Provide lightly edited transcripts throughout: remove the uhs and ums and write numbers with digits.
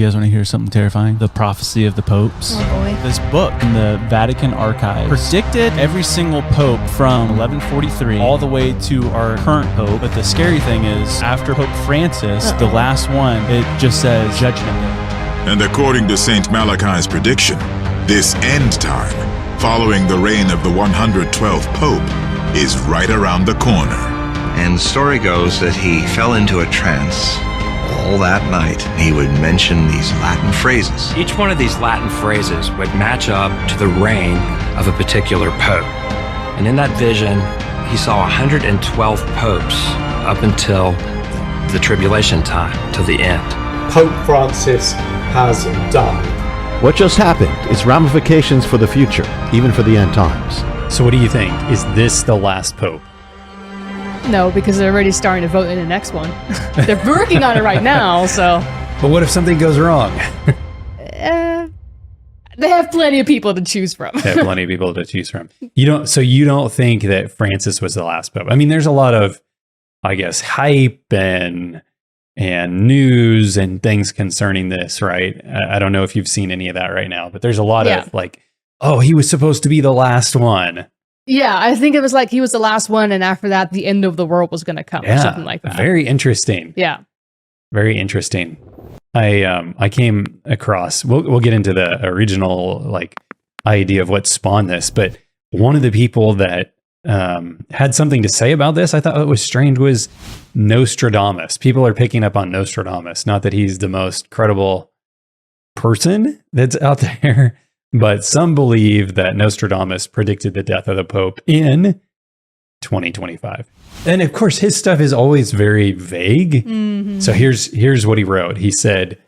You guys want to hear something terrifying? The prophecy of the popes. Oh boy. This book in the Vatican archives predicted every single pope from 1143 all the way to our current pope. But the scary thing is, after Pope Francis, the last one, it just says Judgment Day. And according to St. Malachi's prediction, this end time, following the reign of the 112th pope, is right around the corner. And the story goes that he fell into a trance. All that night, he would mention these Latin phrases. Each one of these Latin phrases would match up to the reign of a particular pope. And in that vision, he saw 112 popes up until the tribulation time, till the end. Pope Francis has died. What just happened is ramifications for the future, even for the end times. So what do you think? Is this the last pope? No, because they're already starting to vote in the next one. They're working on it right now, so. But what if something goes wrong? They have plenty of people to choose from. They have plenty of people to choose from. You don't think that Francis was the last pope? I mean, there's a lot of, I guess, hype and news and things concerning this, right? I don't know if you've seen any of that right now, but there's a lot of like, oh, he was supposed to be the last one. Yeah, I think it was like he was the last one, and after that, the end of the world was going to come, or something like that. Very interesting. Yeah, very interesting. I came across. We'll get into the original like idea of what spawned this, but one of the people that had something to say about this, I thought it was strange, was Nostradamus. People are picking up on Nostradamus. Not that he's the most credible person that's out there. But some believe that Nostradamus predicted the death of the Pope in 2025. And of course, his stuff is always very vague. Mm-hmm. So here's what he wrote. He said,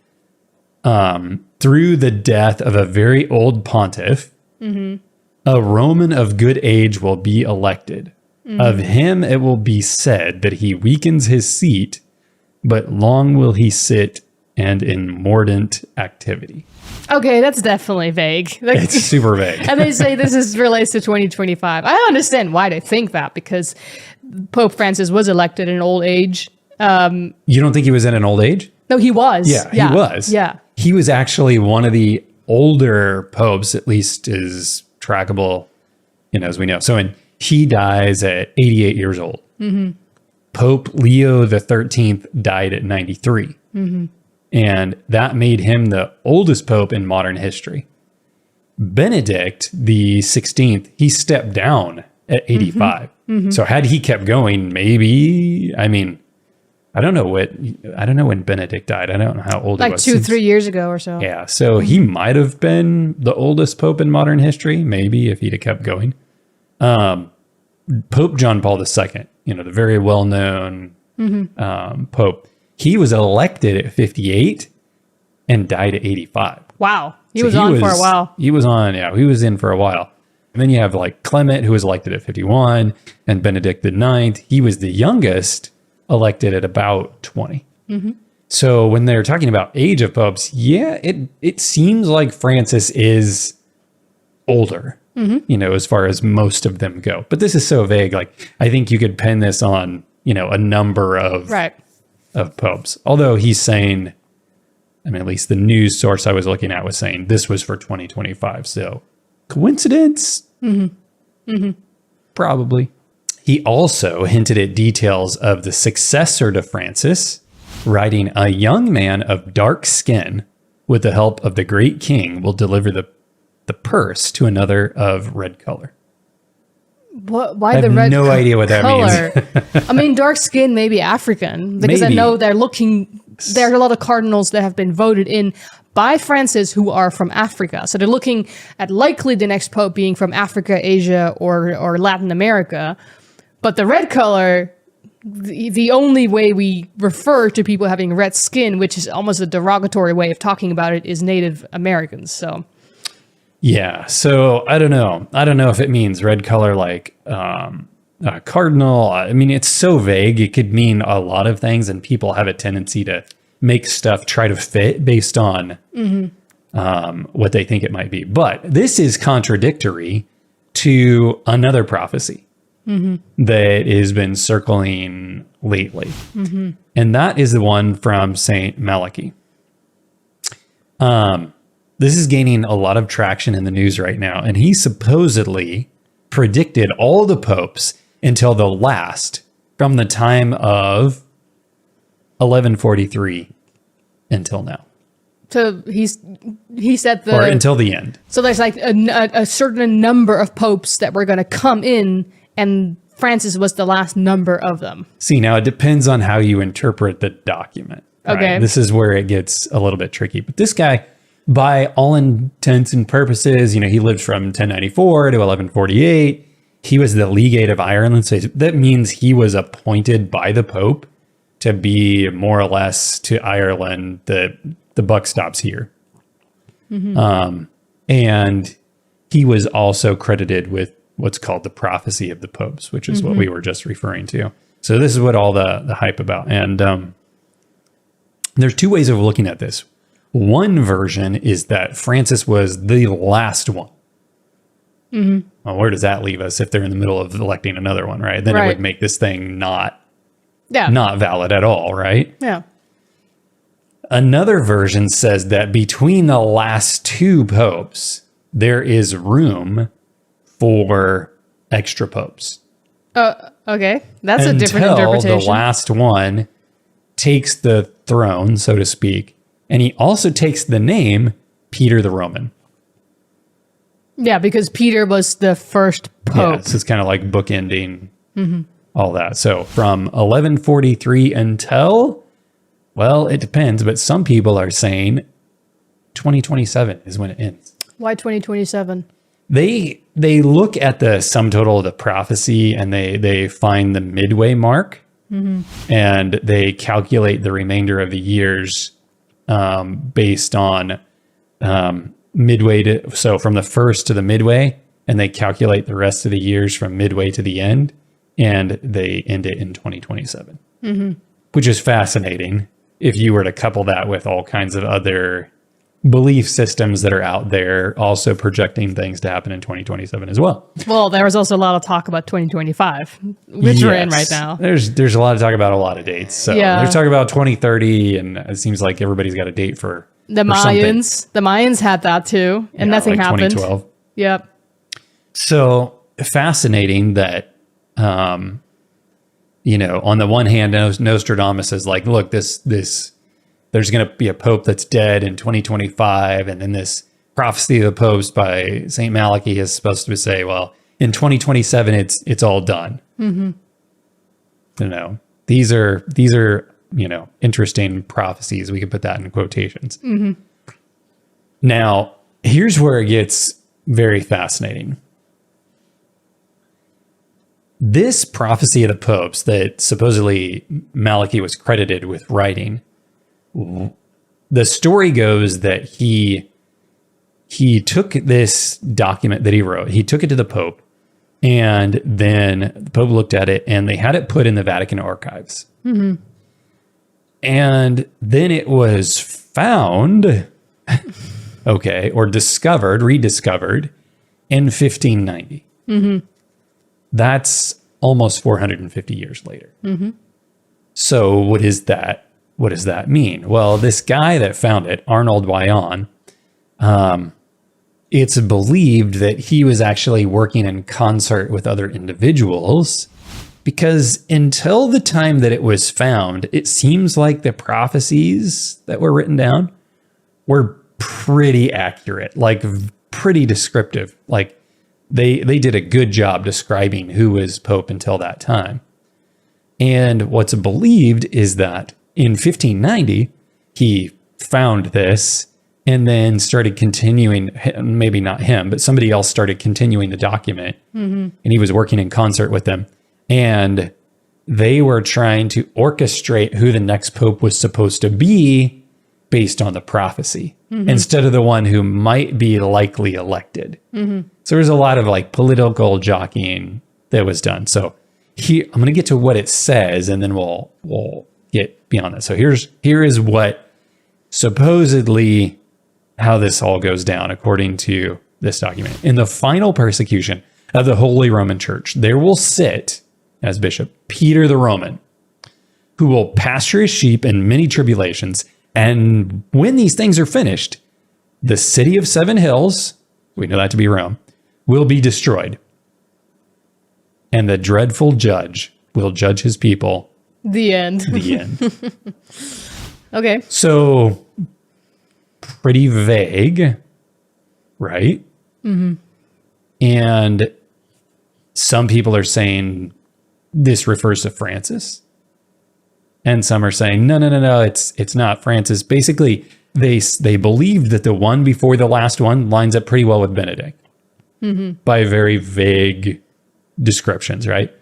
through the death of a very old pontiff, a Roman of good age will be elected. Of him it will be said that he weakens his seat, but long will he sit and in mordant activity. Okay, that's definitely vague. It's super vague. And they say this relates to 2025. I understand why they think that, because Pope Francis was elected in old age. You don't think he was in an old age? No, he was. Yeah, he was. Yeah. He was actually one of the older popes, at least is trackable, as we know. So he dies at 88 years old. Mm-hmm. Pope Leo XIII died at 93. Mm-hmm. And that made him the oldest pope in modern history. Benedict the 16th, he stepped down at 85. Mm-hmm. So had he kept going, maybe, I don't know when Benedict died. I don't know how old he was. Like 2-3 years ago or so. Yeah. So he might have been the oldest pope in modern history, maybe, if he'd have kept going. Pope John Paul II, the very well-known pope. He was elected at 58 and died at 85. Wow. He was on for a while. He was in for a while. And then you have like Clement, who was elected at 51, and Benedict IX. He was the youngest, elected at about 20. Mm-hmm. So when they're talking about age of popes, it seems like Francis is older, as far as most of them go. But this is so vague. Like, I think you could pin this on, a number of... Right. Of popes. Although he's saying, at least the news source I was looking at was saying this was for 2025. So coincidence? Probably. He also hinted at details of the successor to Francis, writing, a young man of dark skin with the help of the great king will deliver the purse to another of red color. What? Why the red color? I have no idea what that means. Dark skin, maybe African, because maybe. I know there are a lot of cardinals that have been voted in by Francis who are from Africa. So they're looking at likely the next pope being from Africa, Asia, or Latin America. But the red color, the only way we refer to people having red skin, which is almost a derogatory way of talking about it, is Native Americans. So... Yeah, so I don't know. I don't know if it means red color like cardinal. It's so vague. It could mean a lot of things, and people have a tendency to make stuff try to fit based on what they think it might be. But this is contradictory to another prophecy that has been circling lately. And that is the one from St. Malachi. This is gaining a lot of traction in the news right now. And he supposedly predicted all the popes until the last, from the time of 1143 until now. So he said or until the end. So there's like a certain number of popes that were going to come in, and Francis was the last number of them. See, now it depends on how you interpret the document. Right? Okay. This is where it gets a little bit tricky. But this guy, by all intents and purposes, he lived from 1094 to 1148. He was the legate of Ireland. So that means he was appointed by the Pope to be more or less to Ireland. The buck stops here. Mm-hmm. And he was also credited with what's called the prophecy of the popes, which is what we were just referring to. So this is what all the hype about. And there's two ways of looking at this. One version is that Francis was the last one. Mm-hmm. Well, where does that leave us if they're in the middle of electing another one, right? Then it would make this thing not valid at all, right? Yeah. Another version says that between the last two popes, there is room for extra popes. Okay. That's a different interpretation. Until the last one takes the throne, so to speak, and he also takes the name Peter the Roman. Yeah, because Peter was the first pope. Yeah, so it's kind of like bookending all that. So from 1143 until, well, it depends, but some people are saying 2027 is when it ends. Why 2027? They look at the sum total of the prophecy and they find the midway mark and they calculate the remainder of the years based on midway so from the first to the midway, and they calculate the rest of the years from midway to the end, and they end it in 2027, which is fascinating if you were to couple that with all kinds of other belief systems that are out there also projecting things to happen in 2027 as well. Well, there was also a lot of talk about 2025, which we're in right now. There's a lot of talk about a lot of dates. So there's talk about 2030, and it seems like everybody's got a date for the Mayans. Something. The Mayans had that too, and nothing happened. 2012. Yep. So fascinating that, on the one hand, Nostradamus is like, look, there's going to be a pope that's dead in 2025. And then this prophecy of the popes by St. Malachi is supposed to say, well, in 2027, it's all done. These are, interesting prophecies. We could put that in quotations. Now, here's where it gets very fascinating. This prophecy of the popes that supposedly Malachi was credited with writing, the story goes that he took this document that he wrote, he took it to the Pope, and then the Pope looked at it and they had it put in the Vatican archives. And then it was found, or rediscovered in 1590. That's almost 450 years later. So what is that? What does that mean? Well, this guy that found it, Arnold Wyon, it's believed that he was actually working in concert with other individuals, because until the time that it was found, it seems like the prophecies that were written down were pretty accurate, like pretty descriptive. Like they did a good job describing who was Pope until that time. And what's believed is that in 1590, he found this and then started continuing, maybe not him, but somebody else started continuing the document. And he was working in concert with them. And they were trying to orchestrate who the next pope was supposed to be based on the prophecy, instead of the one who might be likely elected. So there's a lot of like political jockeying that was done. So here, I'm going to get to what it says, and then we'll get beyond that. So here is what supposedly how this all goes down according to this document. In the final persecution of the Holy Roman Church, there will sit as bishop Peter the Roman, who will pasture his sheep in many tribulations. And when these things are finished, the city of seven hills, we know that to be Rome, will be destroyed. And the dreadful judge will judge his people. The end. The end. Okay. So, pretty vague, right? Mm-hmm. And some people are saying this refers to Francis. And some are saying, no, it's not Francis. Basically, they believe that the one before the last one lines up pretty well with Benedict by very vague descriptions, right?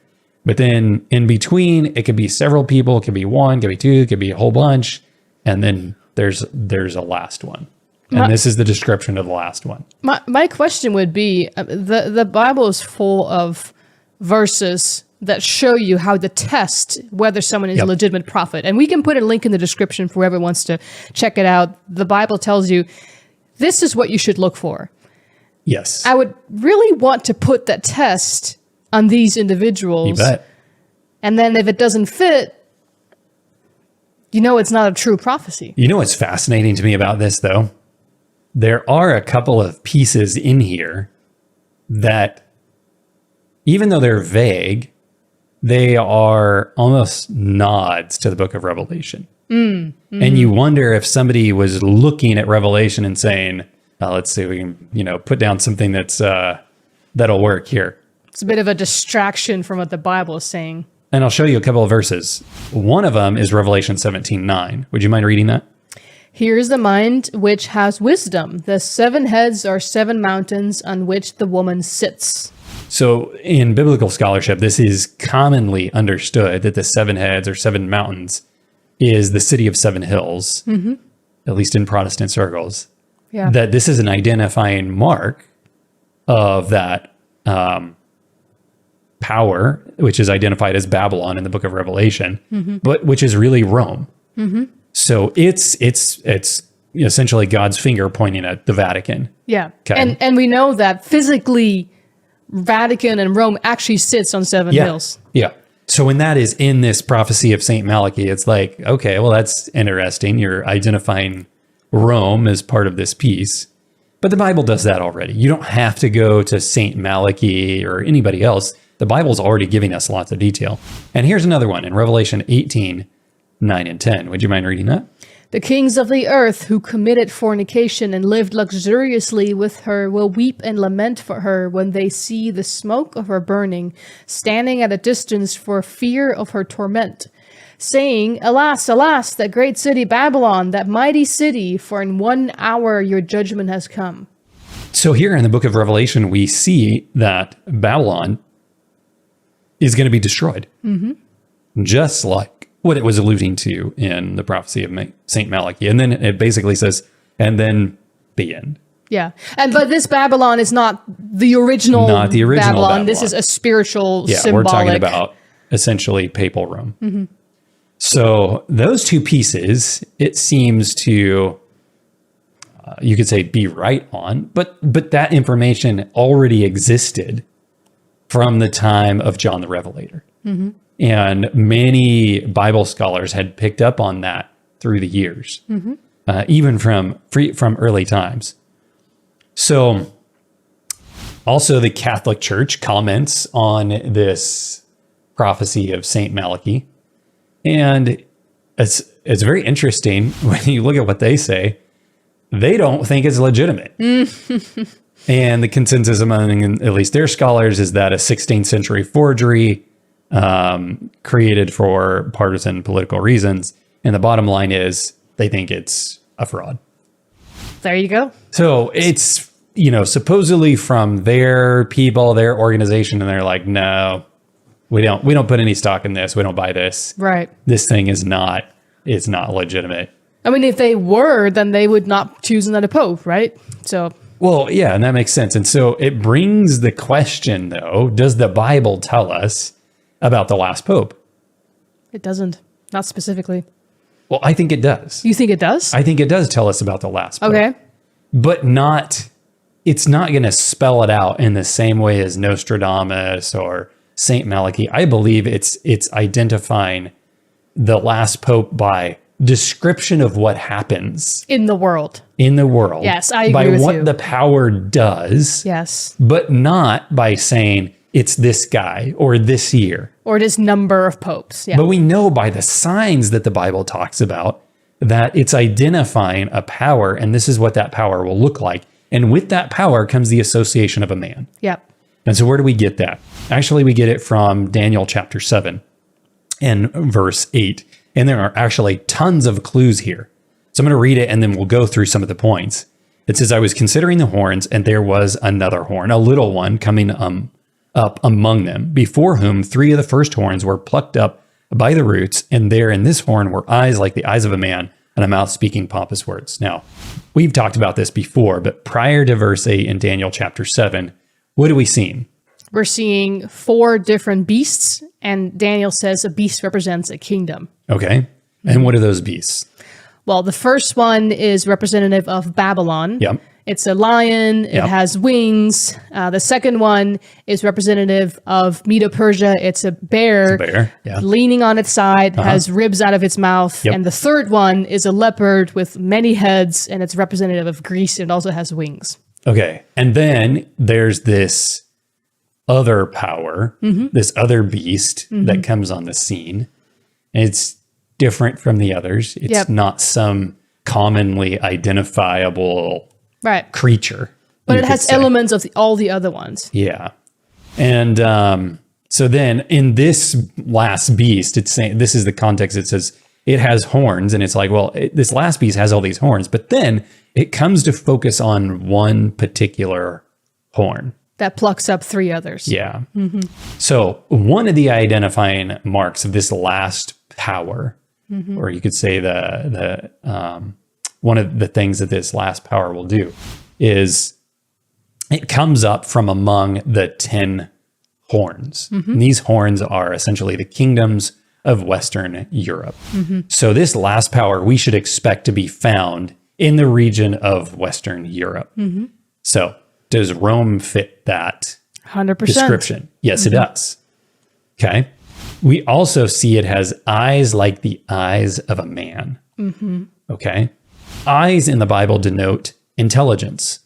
But then in between, it could be several people, it could be one, it could be two, it could be a whole bunch, and then there's a last one. And this is the description of the last one. My question would be, the Bible is full of verses that show you how to test whether someone is a legitimate prophet. And we can put a link in the description for whoever wants to check it out. The Bible tells you, this is what you should look for. Yes. I would really want to put that test on these individuals. You bet. And then if it doesn't fit, it's not a true prophecy. You know what's fascinating to me about this, though? There are a couple of pieces in here that, even though they're vague, they are almost nods to the book of Revelation. And you wonder if somebody was looking at Revelation and saying, let's see if we can, put down something that'll work here. It's a bit of a distraction from what the Bible is saying. And I'll show you a couple of verses. One of them is Revelation 17:9. Would you mind reading that? Here is the mind which has wisdom. The 7 heads are 7 mountains on which the woman sits. So in biblical scholarship, this is commonly understood that the 7 heads or 7 mountains is the city of 7 hills, at least in Protestant circles. Yeah. That this is an identifying mark of that power, which is identified as Babylon in the book of Revelation, but which is really Rome. So it's essentially God's finger pointing at the Vatican. Yeah. Okay. And we know that physically Vatican and Rome actually sits on 7 hills. Yeah. So when that is in this prophecy of St. Malachi, it's like, okay, well, that's interesting. You're identifying Rome as part of this piece. But the Bible does that already. You don't have to go to St. Malachi or anybody else. The Bible's already giving us lots of detail. And here's another one in Revelation 18:9 and 10. Would you mind reading that? The kings of the earth who committed fornication and lived luxuriously with her will weep and lament for her when they see the smoke of her burning, standing at a distance for fear of her torment, saying, Alas, alas, that great city Babylon, that mighty city, for in 1 hour your judgment has come. So here in the book of Revelation, we see that Babylon is going to be destroyed. Just like what it was alluding to in the prophecy of St. Malachi. And then it basically says, and then the end. Yeah. But this Babylon is not the original Babylon. This is a spiritual, symbolic. We're talking about essentially papal Rome. So those two pieces, it seems to, you could say, be right on, but that information already existed from the time of John the Revelator. And many Bible scholars had picked up on that through the years, even from early times. So also the Catholic Church comments on this prophecy of St. Malachi. And it's very interesting when you look at what they say. They don't think it's legitimate. And the consensus among at least their scholars is that a 16th century forgery created for partisan political reasons. And the bottom line is they think it's a fraud. There you go. So it's, supposedly from their people, their organization, and they're like, no, we don't put any stock in this. We don't buy this. Right. This thing is not legitimate. I mean, if they were, then they would not choose another pope, right? So. Well, yeah, and that makes sense. And so it brings the question, though, does the Bible tell us about the last pope? It doesn't. Not specifically. Well, I think it does. You think it does? I think it does tell us about the last pope. Okay. But it's not going to spell it out in the same way as Nostradamus or St. Malachi. I believe it's identifying the last pope by description of what happens in the world. in the world. Yes, I agree by with what you. the power does. Yes. But not by saying it's this guy or this year. Or this number of popes. Yeah. But we know by the signs that the Bible talks about that it's identifying a power, and this is what that power will look like. And with that power comes the association of a man. Yep. And so where do we get that? Actually, we get it from Daniel chapter 7 and verse 8. And there are actually tons of clues here. So I'm going to read it and then we'll go through some of the points. It says, I was considering the horns, and there was another horn, a little one coming up among them, before whom 3 of the first horns were plucked up by the roots, and there in this horn were eyes like the eyes of a man, and a mouth speaking pompous words. Now, we've talked about this before, but prior to verse 8 in Daniel chapter 7, what are we seeing? We're seeing 4 different beasts, and Daniel says a beast represents a kingdom. Okay. And what are those beasts? Well, the first one is representative of Babylon. Yep. It's a lion. It has wings. The second one is representative of Medo-Persia. It's a bear, leaning on its side, has ribs out of its mouth. Yep. And the third one is a leopard with many heads, and it's representative of Greece. And it also has wings. Okay. And then there's this other power, this other beast that comes on the scene. And it's different from the others. It's not some commonly identifiable creature. But it has elements of all the other ones. Yeah. And so then in this last beast, it's saying, this is the context. It says it has horns, and it's like, well, this last beast has all these horns, but then it comes to focus on one particular horn. That plucks up 3 others. Yeah. So one of the identifying marks of this last power, or you could say the one of the things that this last power will do is it comes up from among the 10 horns. And these horns are essentially the kingdoms of Western Europe. So this last power we should expect to be found in the region of Western Europe. So does Rome fit that 100% description? Yes, it does. Okay. We also see it has eyes like the eyes of a man. Okay. Eyes in the Bible denote intelligence.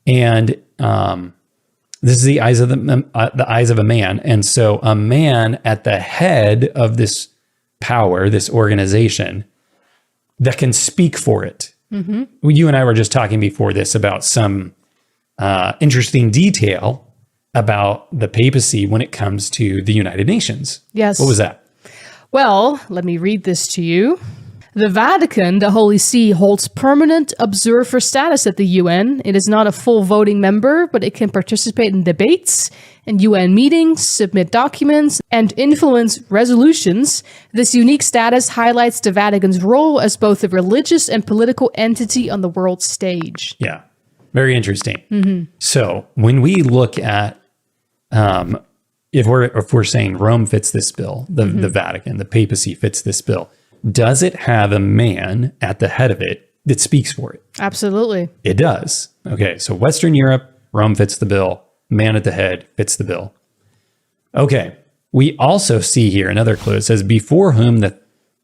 And this is the eyes of the eyes of a man. And so a man at the head of this power, this organization that can speak for it. You and I were just talking before this about some interesting detail about the papacy when it comes to the United Nations. Yes. What was that? Well, let me read this to you. The Vatican, the Holy See, holds permanent observer status at the UN. It is not a full voting member, but it can participate in debates and UN meetings, submit documents, and influence resolutions. This unique status highlights the Vatican's role as both a religious and political entity on the world stage. Yeah, very interesting. So when we look at, if we're saying Rome fits this bill, the Vatican, the papacy fits this bill, does it have a man at the head of it that speaks for it? Absolutely. It does. Okay, so Western Europe, Rome fits the bill. Man at the head fits the bill. Okay, we also see here another clue. It says, before whom the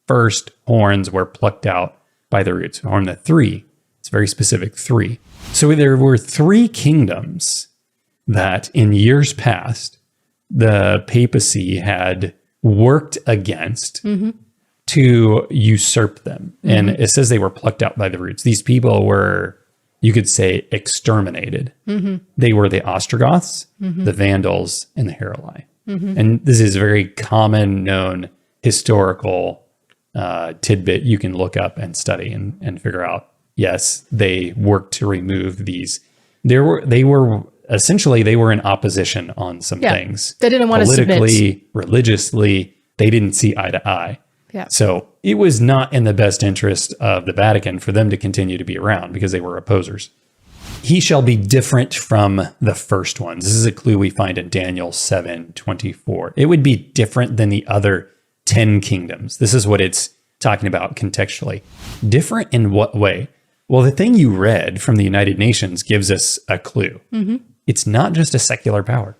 first horns were plucked out by the roots. Horn the 3. It's very specific, 3. So there were 3 kingdoms that in years past, the papacy had worked against to usurp them. And it says they were plucked out by the roots. These people were, you could say, exterminated. They were the Ostrogoths, the Vandals, and the Heruli. And this is a very common known historical tidbit you can look up and study and figure out, yes, they worked to remove these. They were essentially, they were in opposition on some things. They didn't want to submit. Politically, religiously, they didn't see eye to eye. Yeah. So it was not in the best interest of the Vatican for them to continue to be around because they were opposers. He shall be different from the first ones. This is a clue we find in Daniel 7:24. It would be different than the other 10 kingdoms. This is what it's talking about contextually. Different in what way? Well, the thing you read from the United Nations gives us a clue. It's not just a secular power.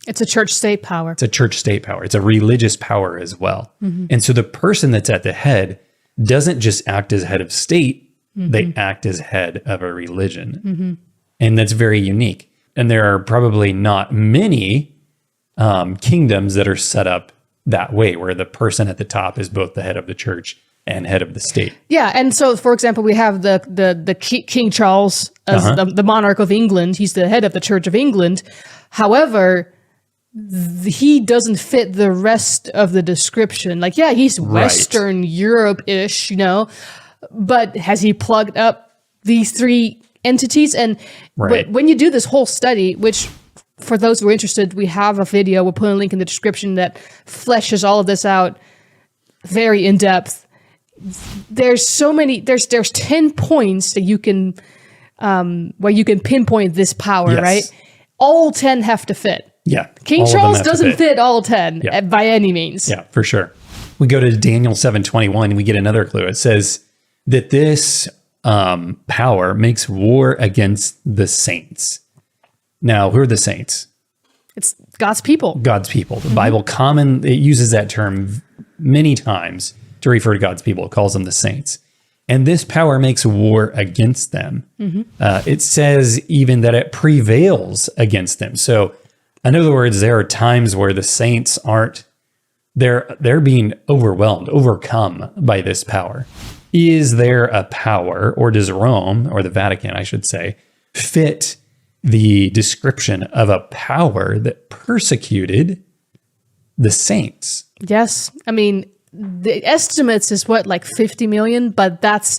It's a church-state power. It's a church-state power. It's a religious power as well. And so the person that's at the head doesn't just act as head of state, They act as head of a religion. And that's very unique. And there are probably not many kingdoms that are set up that way, where the person at the top is both the head of the church and head of the state. Yeah, and so, for example, we have the King Charles as the monarch of England. He's the head of the Church of England. However, he doesn't fit the rest of the description. Like, yeah, he's Western Europe-ish, but has he plugged up these three entities? And when you do this whole study, which for those who are interested, we have a video, we'll put a link in the description that fleshes all of this out very in depth. There's so many, there's 10 points that you can, where you can pinpoint this power, right? All 10 have to fit. Yeah. King Charles doesn't fit all 10 by any means. Yeah, for sure. We go to Daniel 7:21 and we get another clue. It says that this power makes war against the saints. Now, who are the saints? It's God's people. God's people. The Bible it uses that term many times to refer to God's people. It calls them the saints. And this power makes war against them. It says even that it prevails against them. So, in other words, there are times where the saints aren't, they're being overwhelmed, overcome by this power. Is there a power, or does Rome, or the Vatican, I should say, fit the description of a power that persecuted the saints? Yes. I mean, the estimates is like 50 million, but that's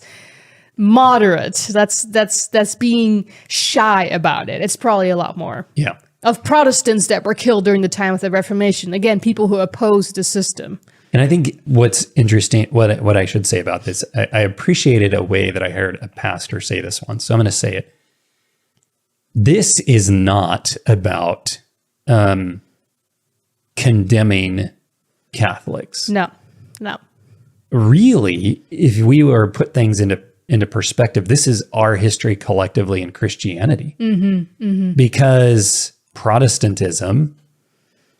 moderate. That's being shy about it. It's probably a lot more. Yeah. Of Protestants that were killed during the time of the Reformation. Again, people who opposed the system. And I think what's interesting, what I should say about this, I appreciated a way that I heard a pastor say this once. So I'm going to say it. This is not about condemning Catholics. No. Really, if we were to put things into perspective, this is our history collectively in Christianity. Because Protestantism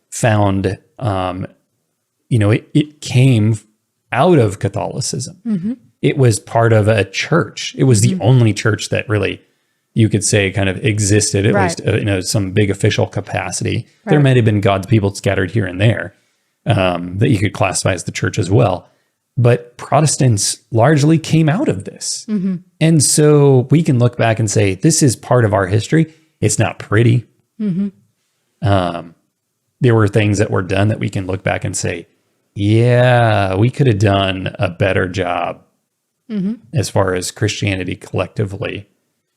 found, it came out of Catholicism. It was part of a church. It was the only church that really, you could say, kind of existed, at least some big official capacity. There might have been God's people scattered here and there that you could classify as the church as well. But Protestants largely came out of this. And so we can look back and say, this is part of our history. It's not pretty. There were things that were done that we can look back and say, yeah, we could have done a better job as far as Christianity collectively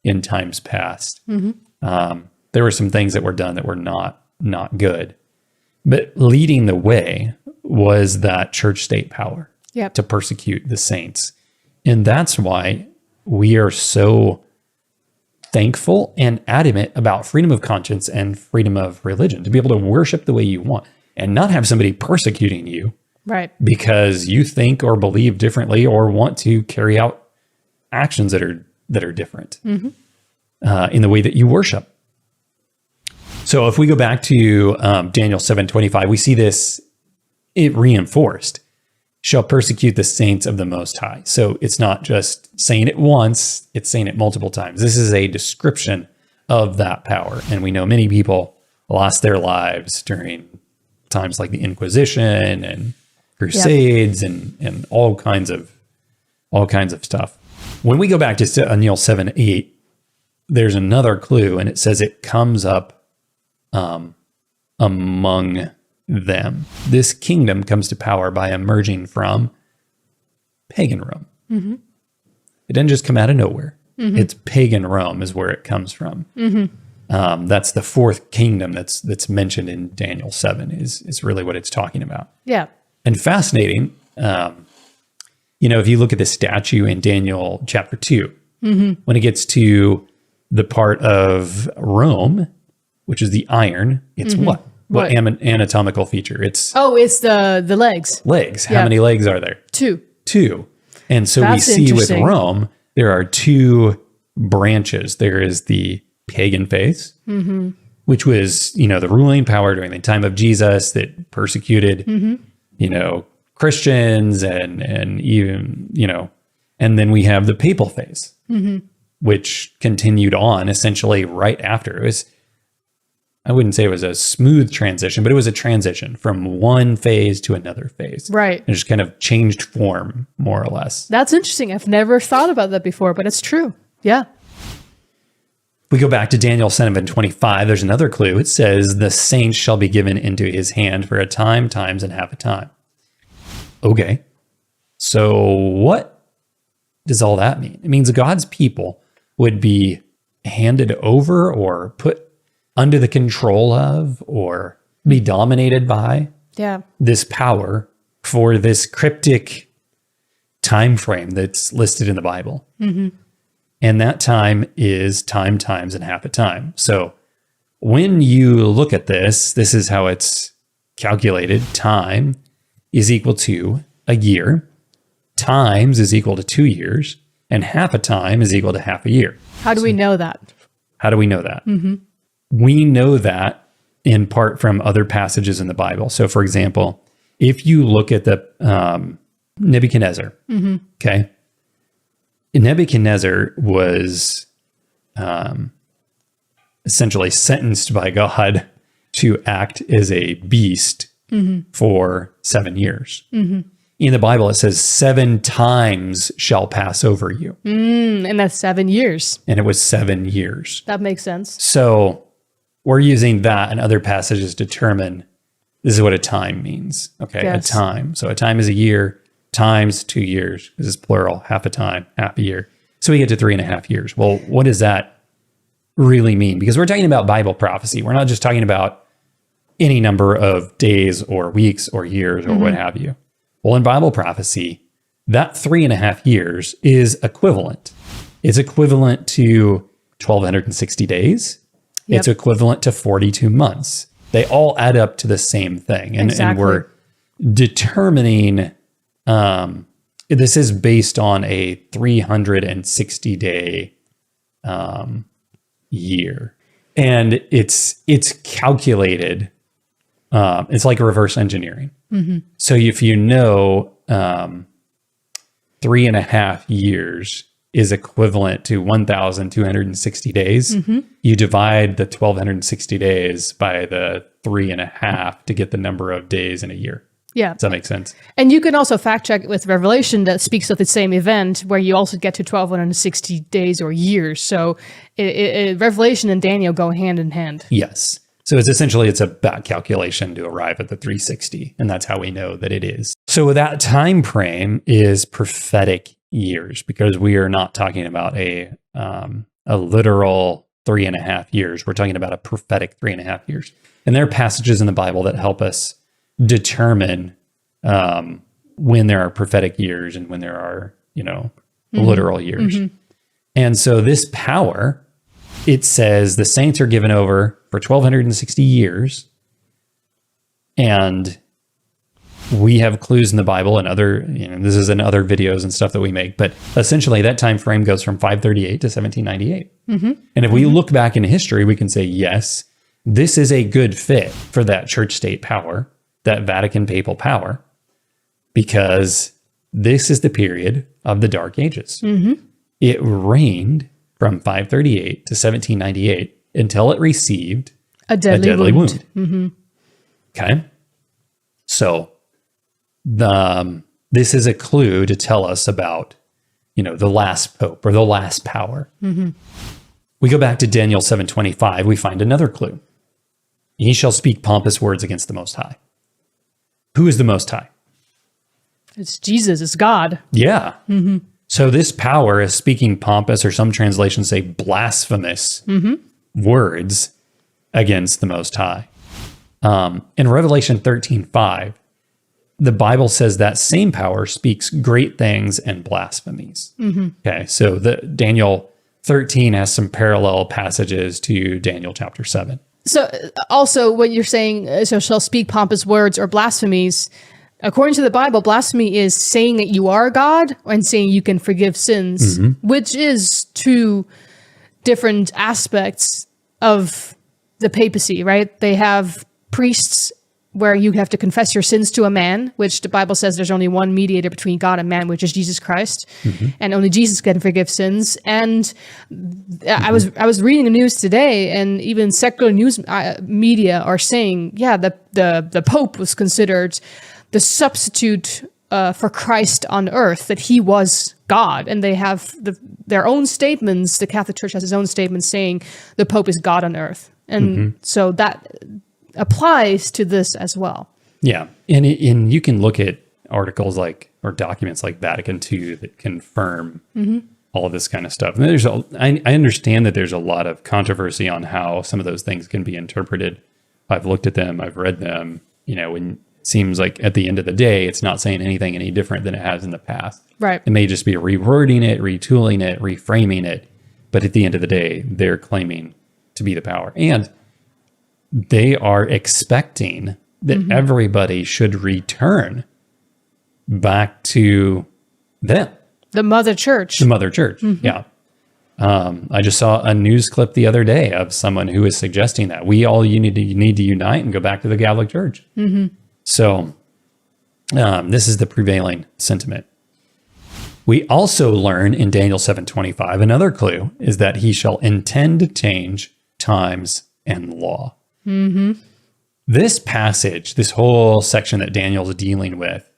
in times past. There were some things that were done that were not good. But leading the way was that church-state power to persecute the saints. And that's why we are so thankful and adamant about freedom of conscience and freedom of religion, to be able to worship the way you want and not have somebody persecuting you because you think or believe differently or want to carry out actions that are different in the way that you worship. So if we go back to Daniel 7:25, we see this reinforced. Shall persecute the saints of the Most High. So it's not just saying it once, it's saying it multiple times. This is a description of that power. And we know many people lost their lives during times like the Inquisition and Crusades and all kinds of stuff. When we go back to Daniel 7:8, there's another clue, and it says it comes up among them. This kingdom comes to power by emerging from pagan Rome. It didn't just come out of nowhere. It's pagan Rome is where it comes from. That's the fourth kingdom that's mentioned in Daniel 7 is really what it's talking about. Yeah. And fascinating, if you look at the statue in Daniel chapter 2, when it gets to the part of Rome, which is the iron, it's what? What anatomical feature? It's the legs. Legs. How many legs are there? Two. And so we see with Rome, there are two branches. There is the pagan faith, which was, the ruling power during the time of Jesus that persecuted, Christians and even, And then we have the papal phase, which continued on essentially right after. It was, I wouldn't say it was a smooth transition, but it was a transition from one phase to another phase. Right. It just kind of changed form, more or less. That's interesting. I've never thought about that before, but it's true. Yeah. We go back to Daniel 7:25. There's another clue. It says, the saints shall be given into his hand for a time, times, and half a time. Okay. So what does all that mean? It means God's people would be handed over or put under the control of or be dominated by this power for this cryptic time frame that's listed in the Bible. And that time is time, times, and half a time. So when you look at this is how it's calculated. Time is equal to a year, times is equal to 2 years, and half a time is equal to half a year. How do we know that? How do we know that? We know that in part from other passages in the Bible. So, for example, if you look at the Nebuchadnezzar, okay, Nebuchadnezzar was essentially sentenced by God to act as a beast for 7 years. In the Bible, it says 7 times shall pass over you. And that's 7 years. And it was 7 years. That makes sense. So we're using that and other passages to determine this is what a time means. Okay, Yes. a time. So a time is a year times 2 years. This is plural, half a time, half a year. So we get to 3.5 years. Well, what does that really mean? Because we're talking about Bible prophecy. We're not just talking about any number of days or weeks or years or what have you. Well, in Bible prophecy, that 3.5 years is equivalent. It's equivalent to 1,260 days. Yep. It's equivalent to 42 months. They all add up to the same thing. And we're determining, this is based on a 360-day year. And it's calculated. It's like reverse engineering. So if you know 3.5 years is equivalent to 1,260 days, you divide the 1,260 days by the 3.5 to get the number of days in a year. Yeah. Does that make sense? And you can also fact check with Revelation that speaks of the same event where you also get to 1,260 days or years. So Revelation and Daniel go hand in hand. Yes. So it's a back calculation to arrive at the 360, and that's how we know that it is. So that time frame is prophetic years, because we are not talking about a literal 3.5 years. We're talking about a prophetic 3.5 years. And there are passages in the Bible that help us determine when there are prophetic years and when there are, literal years. And so this power, it says the saints are given over for 1,260 years. And we have clues in the Bible and other, this is in other videos and stuff that we make, but essentially that time frame goes from 538 to 1798. And if we look back in history, we can say, yes, this is a good fit for that church state power, that Vatican papal power, because this is the period of the Dark Ages. It reigned from 538 to 1798 until it received a deadly wound. Okay. So this is a clue to tell us about, the last pope or the last power. We go back to Daniel 7:25. We find another clue. He shall speak pompous words against the Most High. Who is the Most High? It's Jesus. It's God. Yeah. So this power is speaking pompous, or some translations say blasphemous words against the Most High. In Revelation 13:5, the Bible says that same power speaks great things and blasphemies. Okay, so the Daniel 13 has some parallel passages to Daniel chapter 7. So also what you're saying, so shall speak pompous words or blasphemies. According to the Bible, blasphemy is saying that you are God and saying you can forgive sins, which is two different aspects of the papacy, right? They have priests where you have to confess your sins to a man, which the Bible says there's only one mediator between God and man, which is Jesus Christ, and only Jesus can forgive sins. And I was reading the news today, and even secular news media are saying, the Pope was considered the substitute for Christ on earth, that he was God, and they have their own statements. The Catholic Church has its own statements saying the Pope is God on earth, and so that applies to this as well. Yeah, and you can look at articles or documents like Vatican II that confirm all of this kind of stuff. And I understand that there's a lot of controversy on how some of those things can be interpreted. I've looked at them, I've read them. When it seems like at the end of the day, it's not saying anything any different than it has in the past. Right. It may just be rewording it, retooling it, reframing it, but at the end of the day, they're claiming to be the power. And they are expecting that everybody should return back to them. The Mother Church. The Mother Church, yeah. I just saw a news clip the other day of someone who is suggesting that we all need to unite and go back to the Catholic Church. So this is the prevailing sentiment. We also learn in Daniel 7:25, another clue is that he shall intend to change times and law. This passage, this whole section that Daniel's dealing with,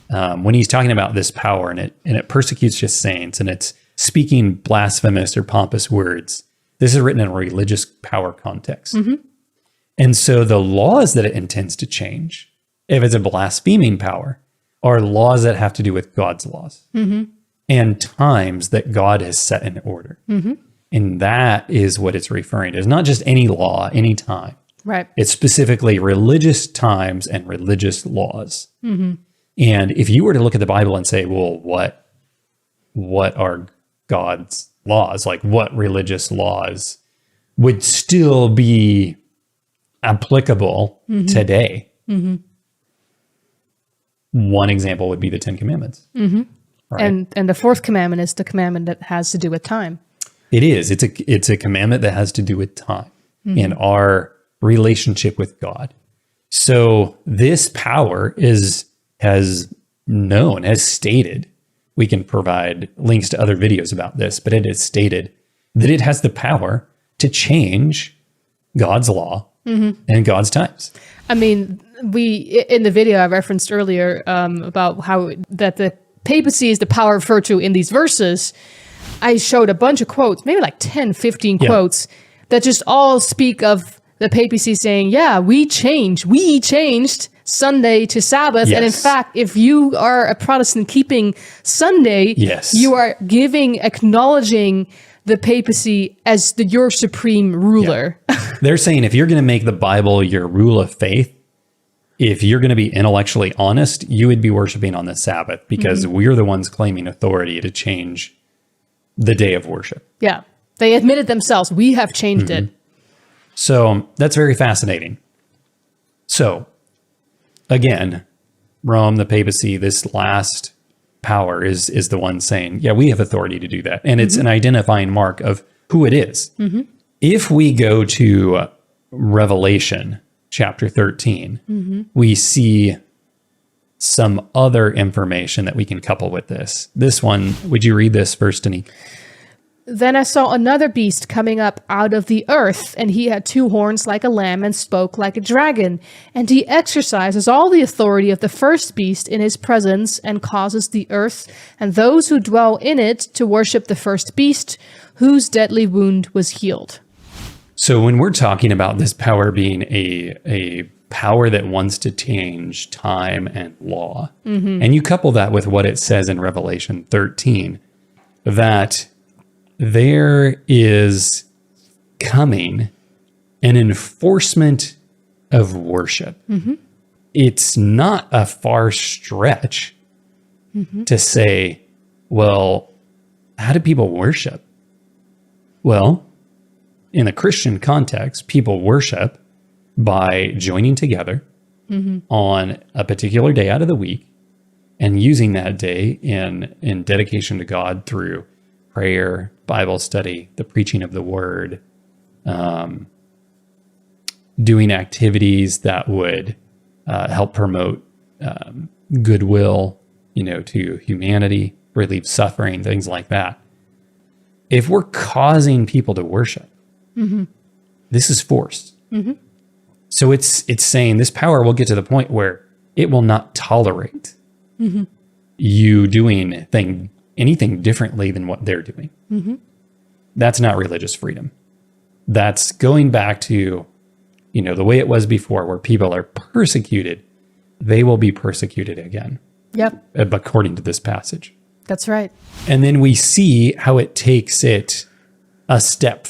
when he's talking about this power and it persecutes just saints and it's speaking blasphemous or pompous words, this is written in a religious power context. And so the laws that it intends to change, if it's a blaspheming power, are laws that have to do with God's laws and times that God has set in order. And that is what it's referring to. It's not just any law, any time. Right. It's specifically religious times and religious laws. And if you were to look at the Bible and say, well, what are God's laws? Like what religious laws would still be applicable today? One example would be the 10 Commandments. Right? And the fourth commandment is the commandment that has to do with time. It is. It's a commandment that has to do with time and our relationship with God. So this power has stated, we can provide links to other videos about this, but it has stated that it has the power to change God's law and God's times. I mean, in the video I referenced earlier about how that the papacy is the power referred to in these verses, I showed a bunch of quotes, maybe like 10, 15 quotes that just all speak of the papacy saying, we changed Sunday to Sabbath. And in fact, if you are a Protestant keeping Sunday, you are acknowledging the papacy as your supreme ruler. They're saying if you're going to make the Bible your rule of faith, if you're going to be intellectually honest, you would be worshiping on the Sabbath because we're the ones claiming authority to change the day of worship. Yeah. They admitted themselves, we have changed it. So that's very fascinating. So again, Rome, the papacy, this last power is the one saying, we have authority to do that. And it's an identifying mark of who it is. If we go to Revelation chapter 13, we see some other information that we can couple with this. This one, would you read this first, Denise? Then I saw another beast coming up out of the earth, and he had 2 horns like a lamb and spoke like a dragon. And he exercises all the authority of the first beast in his presence and causes the earth and those who dwell in it to worship the first beast, whose deadly wound was healed. So when we're talking about this power being a power that wants to change time and law, and you couple that with what it says in Revelation 13, that there is coming an enforcement of worship. It's not a far stretch to say, well, how do people worship? Well, in the Christian context, people worship by joining together on a particular day out of the week and using that day in dedication to God through prayer, Bible study, the preaching of the word, doing activities that would help promote goodwill, to humanity, relieve suffering, things like that. If we're causing people to worship, this is forced. So it's saying this power will get to the point where it will not tolerate you doing anything differently than what they're doing. That's not religious freedom. That's going back to, the way it was before, where people are persecuted. They will be persecuted again. Yep. According to this passage. That's right. And then we see how it takes it a step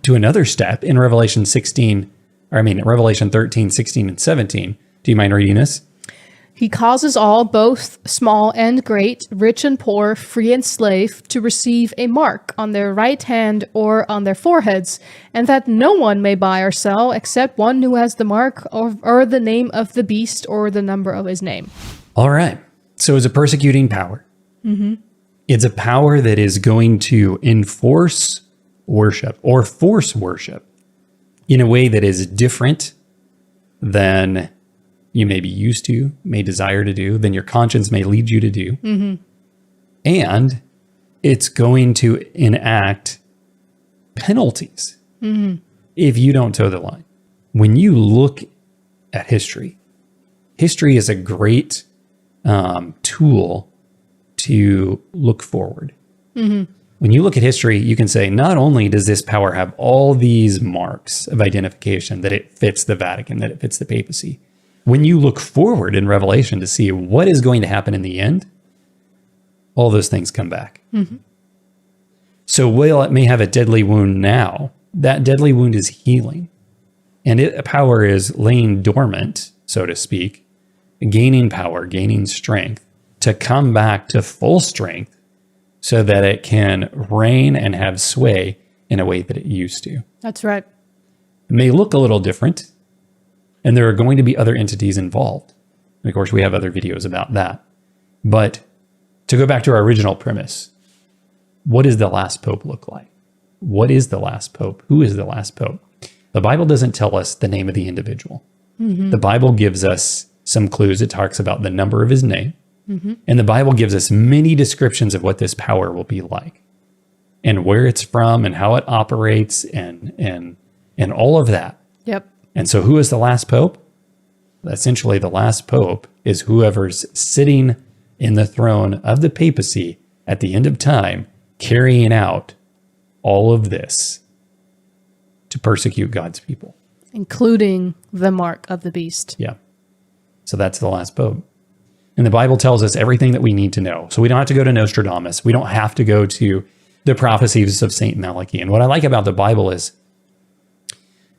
to another step in Revelation 13, 16, and 17. Do you mind reading this? He causes all, both small and great, rich and poor, free and slave, to receive a mark on their right hand or on their foreheads, and that no one may buy or sell except one who has the mark or the name of the beast or the number of his name. All right. So it's a persecuting power. It's a power that is going to enforce worship or force worship in a way that is different than you may be used to, may desire to do, than your conscience may lead you to do. And it's going to enact penalties if you don't toe the line. When you look at history is a great tool to look forward. When you look at history, you can say, not only does this power have all these marks of identification, that it fits the Vatican, that it fits the papacy. When you look forward in Revelation to see what is going to happen in the end, all those things come back. So while it may have a deadly wound now, that deadly wound is healing. And power is laying dormant, so to speak, gaining power, gaining strength, to come back to full strength so that it can reign and have sway in a way that it used to. That's right. It may look a little different, and there are going to be other entities involved. And of course, we have other videos about that. But to go back to our original premise, what does the last pope look like? What is the last pope? Who is the last pope? The Bible doesn't tell us the name of the individual. The Bible gives us some clues. It talks about the number of his name. And the Bible gives us many descriptions of what this power will be like and where it's from and how it operates and all of that. Yep. And so who is the last pope? Essentially, the last pope is whoever's sitting in the throne of the papacy at the end of time, carrying out all of this to persecute God's people. Including the mark of the beast. Yeah. So that's the last pope. And the Bible tells us everything that we need to know. So we don't have to go to Nostradamus. We don't have to go to the prophecies of St. Malachi. And what I like about the Bible is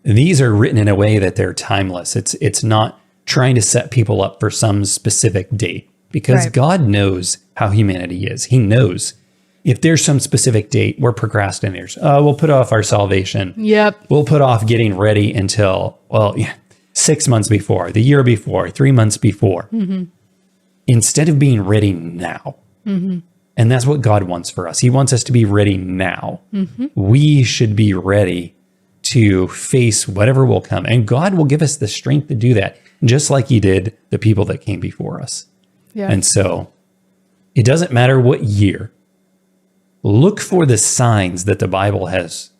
these are written in a way that they're timeless. It's not trying to set people up for some specific date, because God knows how humanity is. He knows if there's some specific date, we're procrastinators. We'll put off our salvation. Yep. We'll put off getting ready until, 6 months before, the year before, 3 months before. Instead of being ready now. And that's what God wants for us. He wants us to be ready now. We should be ready to face whatever will come. And God will give us the strength to do that, just like he did the people that came before us. Yeah. And so it doesn't matter what year. Look for the signs that the Bible has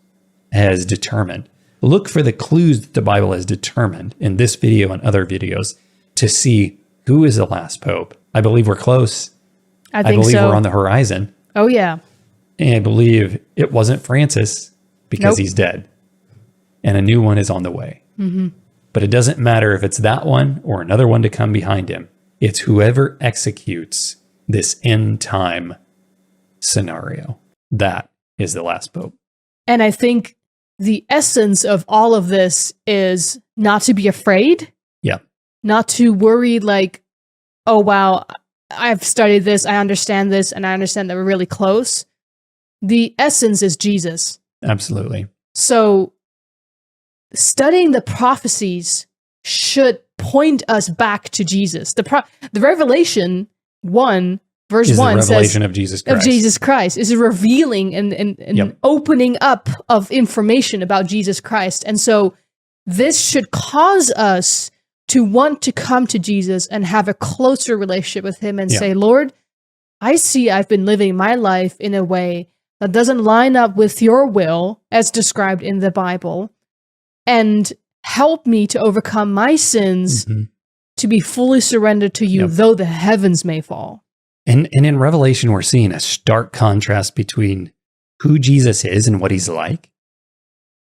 determined. Look for the clues that the Bible has determined in this video and other videos to see who is the last pope. I believe we're close. I believe we're on the horizon. Oh, yeah. And I believe it wasn't Francis because he's dead. And a new one is on the way. But it doesn't matter if it's that one or another one to come behind him. It's whoever executes this end time scenario. That is the last pope. And I think the essence of all of this is not to be afraid. Yeah. Not to worry like, oh, wow, I've studied this, I understand this, and I understand that we're really close. The essence is Jesus. Absolutely. So studying the prophecies should point us back to Jesus. The Revelation 1, verse is 1 the revelation says, of Jesus Christ. Of Jesus Christ is a revealing and opening up of information about Jesus Christ. And so this should cause us to want to come to Jesus and have a closer relationship with him and say, Lord, I see I've been living my life in a way that doesn't line up with your will as described in the Bible, and help me to overcome my sins to be fully surrendered to you, though the heavens may fall. And in Revelation, we're seeing a stark contrast between who Jesus is and what he's like,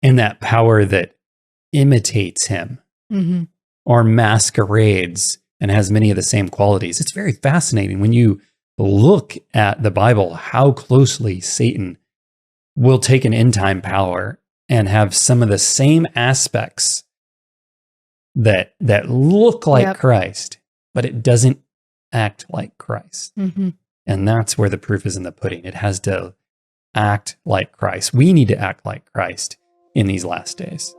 and that power that imitates him or masquerades and has many of the same qualities. It's very fascinating when you look at the Bible, how closely Satan will take an end time power and have some of the same aspects that look like Christ, but it doesn't act like Christ. And that's where the proof is in the pudding. It has to act like Christ. We need to act like Christ in these last days.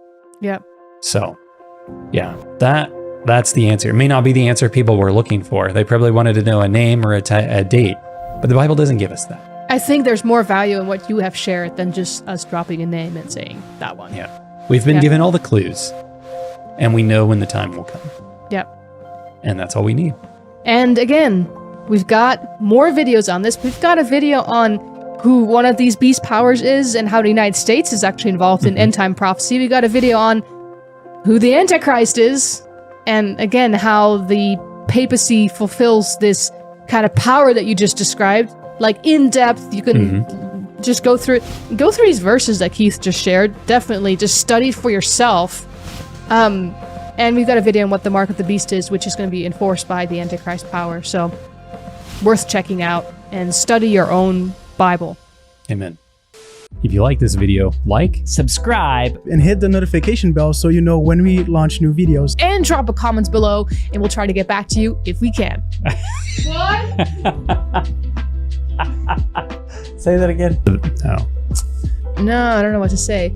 So, yeah, that's the answer. It may not be the answer people were looking for. They probably wanted to know a name or a date, but the Bible doesn't give us that. I think there's more value in what you have shared than just us dropping a name and saying that one. We've been given all the clues, and we know when the time will come. And that's all we need. And again, we've got more videos on this. We've got a video on who one of these beast powers is and how the United States is actually involved in end time prophecy. We got a video on who the Antichrist is, and again, how the papacy fulfills this kind of power that you just described, like in depth. You can just go through these verses that Keith just shared. Definitely just study for yourself. And we've got a video on what the mark of the beast is, which is going to be enforced by the Antichrist power. So worth checking out, and study your own Bible. Amen. If you like this video, subscribe, and hit the notification bell so you know when we launch new videos. And drop a comment below, and we'll try to get back to you if we can. What? Say that again. No, I don't know what to say.